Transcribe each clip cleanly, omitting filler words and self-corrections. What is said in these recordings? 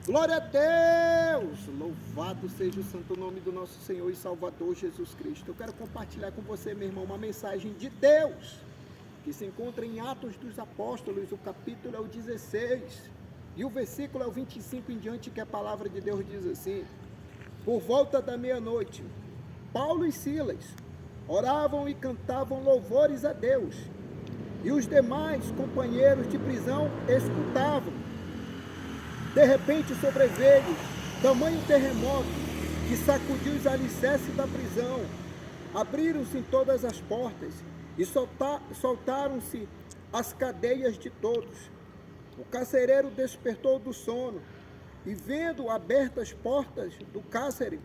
Glória a Deus! Louvado seja o santo nome do nosso Senhor e Salvador Jesus Cristo. Eu quero compartilhar com você, meu irmão, uma mensagem de Deus, que se encontra em Atos dos Apóstolos, o capítulo é o 16, e o versículo é o 25 em diante, que a palavra de Deus diz assim: por volta da meia-noite, Paulo e Silas oravam e cantavam louvores a Deus, e os demais companheiros de prisão escutavam. De repente sobreveio tamanho terremoto que sacudiu os alicerces da prisão. Abriram-se todas as portas e soltaram-se as cadeias de todos. O carcereiro despertou do sono e, vendo abertas as portas do cárcere,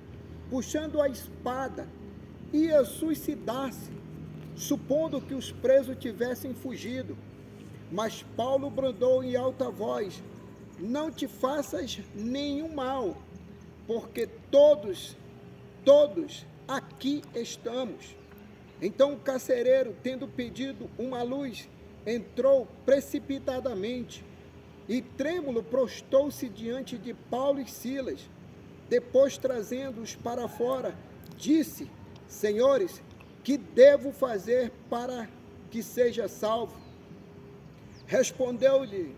puxando a espada, ia suicidar-se, supondo que os presos tivessem fugido. Mas Paulo bradou em alta voz: não te faças nenhum mal, porque todos aqui estamos. Então o carcereiro, tendo pedido uma luz, entrou precipitadamente e, trêmulo, prostou-se diante de Paulo e Silas. Depois, trazendo-os para fora, disse: senhores, que devo fazer para que seja salvo? Respondeu-lhe: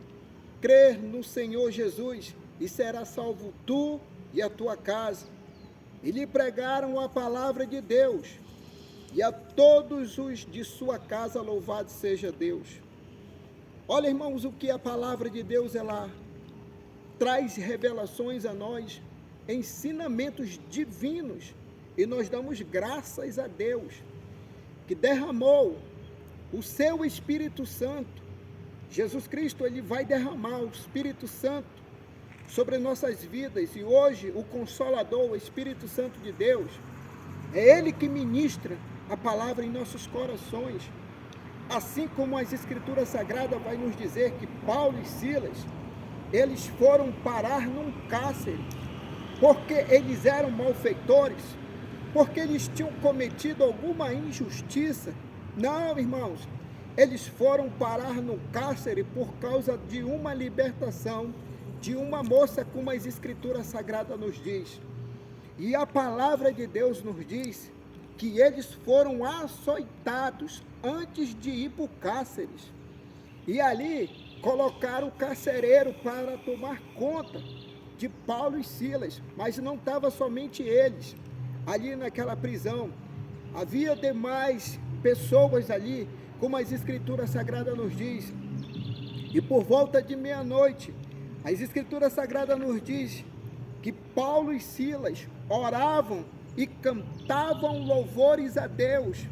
crer no Senhor Jesus, e será salvo tu e a tua casa. E lhe pregaram a palavra de Deus, e a todos os de sua casa louvado seja Deus. Olha, irmãos, o que a palavra de Deus, ela traz revelações a nós, ensinamentos divinos, e nós damos graças a Deus, que derramou o seu Espírito Santo. Jesus Cristo, ele vai derramar o Espírito Santo sobre nossas vidas, e hoje o Consolador, o Espírito Santo de Deus, é Ele que ministra a palavra em nossos corações, assim como as Escrituras Sagradas vai nos dizer que Paulo e Silas, eles foram parar num cárcere, porque eles eram malfeitores, porque eles tinham cometido alguma injustiça. Não, irmãos, eles foram parar no cárcere por causa de uma libertação de uma moça, como as Escrituras Sagradas nos diz. E a palavra de Deus nos diz que eles foram açoitados antes de ir para o cárcere. E ali colocaram o carcereiro para tomar conta de Paulo e Silas, mas não estava somente eles ali naquela prisão. Havia demais pessoas ali, como as Escrituras Sagradas nos diz. E por volta de meia-noite, as Escrituras Sagradas nos diz que Paulo e Silas oravam e cantavam louvores a Deus.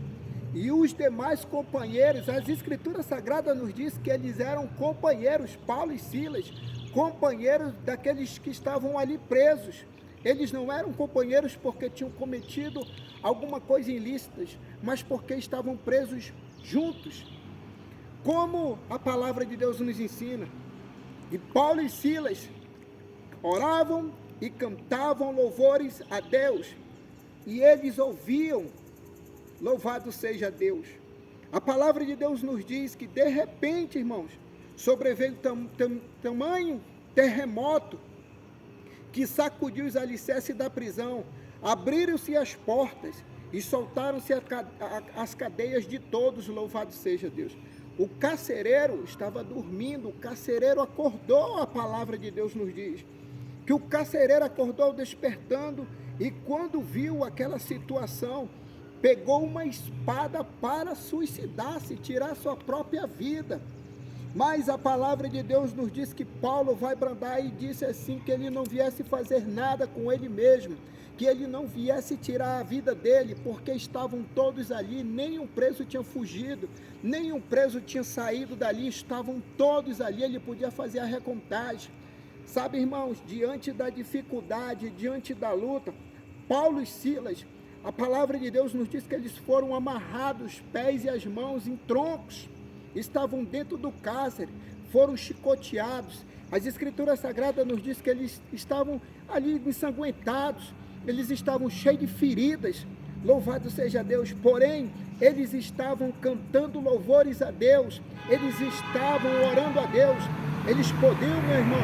E os demais companheiros, as Escrituras Sagradas nos diz que eles eram companheiros, Paulo e Silas, companheiros daqueles que estavam ali presos. Eles não eram companheiros porque tinham cometido alguma coisa ilícita, mas porque estavam presos juntos, como a palavra de Deus nos ensina. E Paulo e Silas oravam e cantavam louvores a Deus, e eles ouviam: louvado seja Deus. A palavra de Deus nos diz que de repente, irmãos, sobreveio tamanho terremoto que sacudiu os alicerces da prisão. Abriram-se as portas e soltaram-se as cadeias de todos, louvado seja Deus. O carcereiro estava dormindo, o carcereiro acordou, a palavra de Deus nos diz, que o carcereiro acordou despertando, e quando viu aquela situação, pegou uma espada para suicidar-se, tirar sua própria vida. Mas a palavra de Deus nos diz que Paulo vai bradar e disse assim, que ele não viesse fazer nada com ele mesmo, que ele não viesse tirar a vida dele, porque estavam todos ali, nenhum preso tinha fugido, nenhum preso tinha saído dali, estavam todos ali, ele podia fazer a recontagem. Sabe, irmãos, diante da dificuldade, diante da luta, Paulo e Silas, a palavra de Deus nos diz que eles foram amarrados, pés e as mãos em troncos, estavam dentro do cárcere, foram chicoteados. As Escrituras Sagradas nos diz que eles estavam ali ensanguentados, eles estavam cheios de feridas, louvado seja Deus, porém, eles estavam cantando louvores a Deus, eles estavam orando a Deus, eles podiam, meu irmão,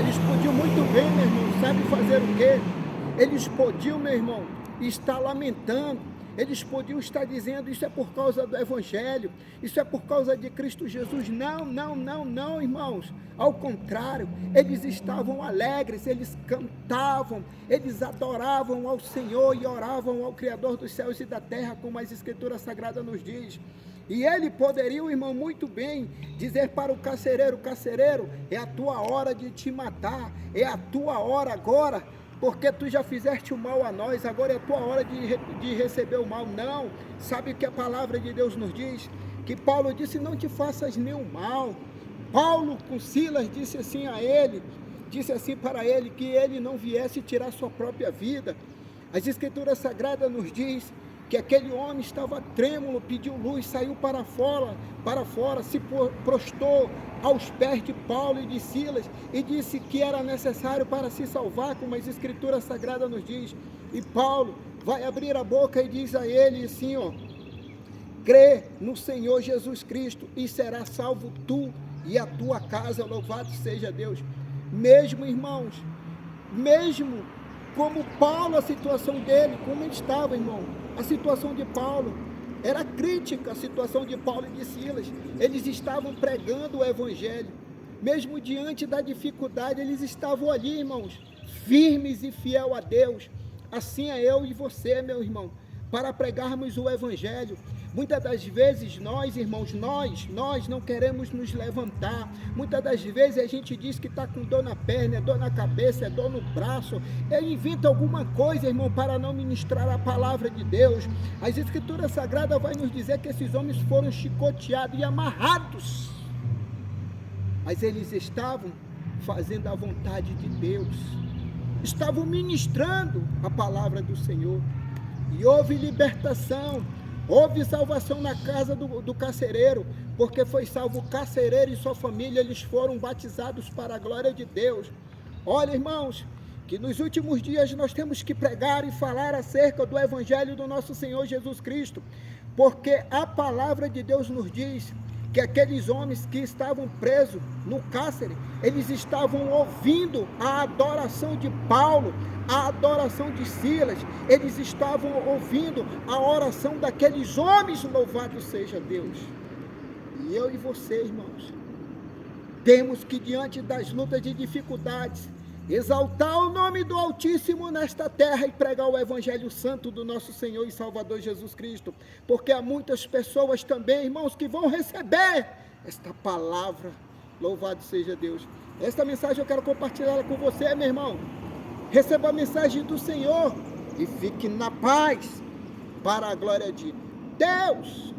Eles podiam muito bem, meu irmão, sabe fazer o quê? Eles podiam, meu irmão, estar lamentando. Eles podiam estar dizendo, isso é por causa do Evangelho, isso é por causa de Cristo Jesus. Não, não, não, não, irmãos. Ao contrário, eles estavam alegres, eles cantavam, eles adoravam ao Senhor e oravam ao Criador dos céus e da terra, como as Escrituras Sagradas nos diz. E ele poderia, irmão, muito bem dizer para o carcereiro, carcereiro, é a tua hora de te matar, é a tua hora agora, porque tu já fizeste o mal a nós, agora é a tua hora de receber o mal. Não, sabe o que a palavra de Deus nos diz? Que Paulo disse, não te faças nenhum mal. Paulo com Silas disse assim para ele, que ele não viesse tirar sua própria vida. As Escrituras Sagradas nos diz que aquele homem estava trêmulo, pediu luz, saiu para fora, se prostrou aos pés de Paulo e de Silas, e disse que era necessário para se salvar, como as Escrituras Sagradas nos diz. E Paulo vai abrir a boca e diz a ele assim, ó, crê no Senhor Jesus Cristo e será salvo tu e a tua casa, louvado seja Deus. Mesmo, irmãos, mesmo como Paulo, a situação dele, como ele estava, irmão, a situação de Paulo era crítica, a situação de Paulo e de Silas. Eles estavam pregando o Evangelho, mesmo diante da dificuldade, eles estavam ali, irmãos, firmes e fiel a Deus. Assim é eu e você, meu irmão, para pregarmos o Evangelho. Muitas das vezes nós, irmãos, nós não queremos nos levantar. Muitas das vezes a gente diz que está com dor na perna, é dor na cabeça, é dor no braço. Ele inventa alguma coisa, irmão, para não ministrar a palavra de Deus. As Escrituras Sagradas vai nos dizer que esses homens foram chicoteados e amarrados. Mas eles estavam fazendo a vontade de Deus. Estavam ministrando a palavra do Senhor. E houve libertação. Houve salvação na casa do carcereiro, porque foi salvo o carcereiro e sua família, eles foram batizados para a glória de Deus. Olha, irmãos, que nos últimos dias nós temos que pregar e falar acerca do Evangelho do nosso Senhor Jesus Cristo, porque a palavra de Deus nos diz que aqueles homens que estavam presos no cárcere, eles estavam ouvindo a adoração de Paulo, a adoração de Silas, eles estavam ouvindo a oração daqueles homens, louvado seja Deus. E eu e você, irmãos, temos que, diante das lutas e dificuldades, exaltar o nome do Altíssimo nesta terra e pregar o Evangelho Santo do nosso Senhor e Salvador Jesus Cristo, porque há muitas pessoas também, irmãos, que vão receber esta palavra, louvado seja Deus. Esta mensagem eu quero compartilhar com você, meu irmão. Receba a mensagem do Senhor e fique na paz, para a glória de Deus.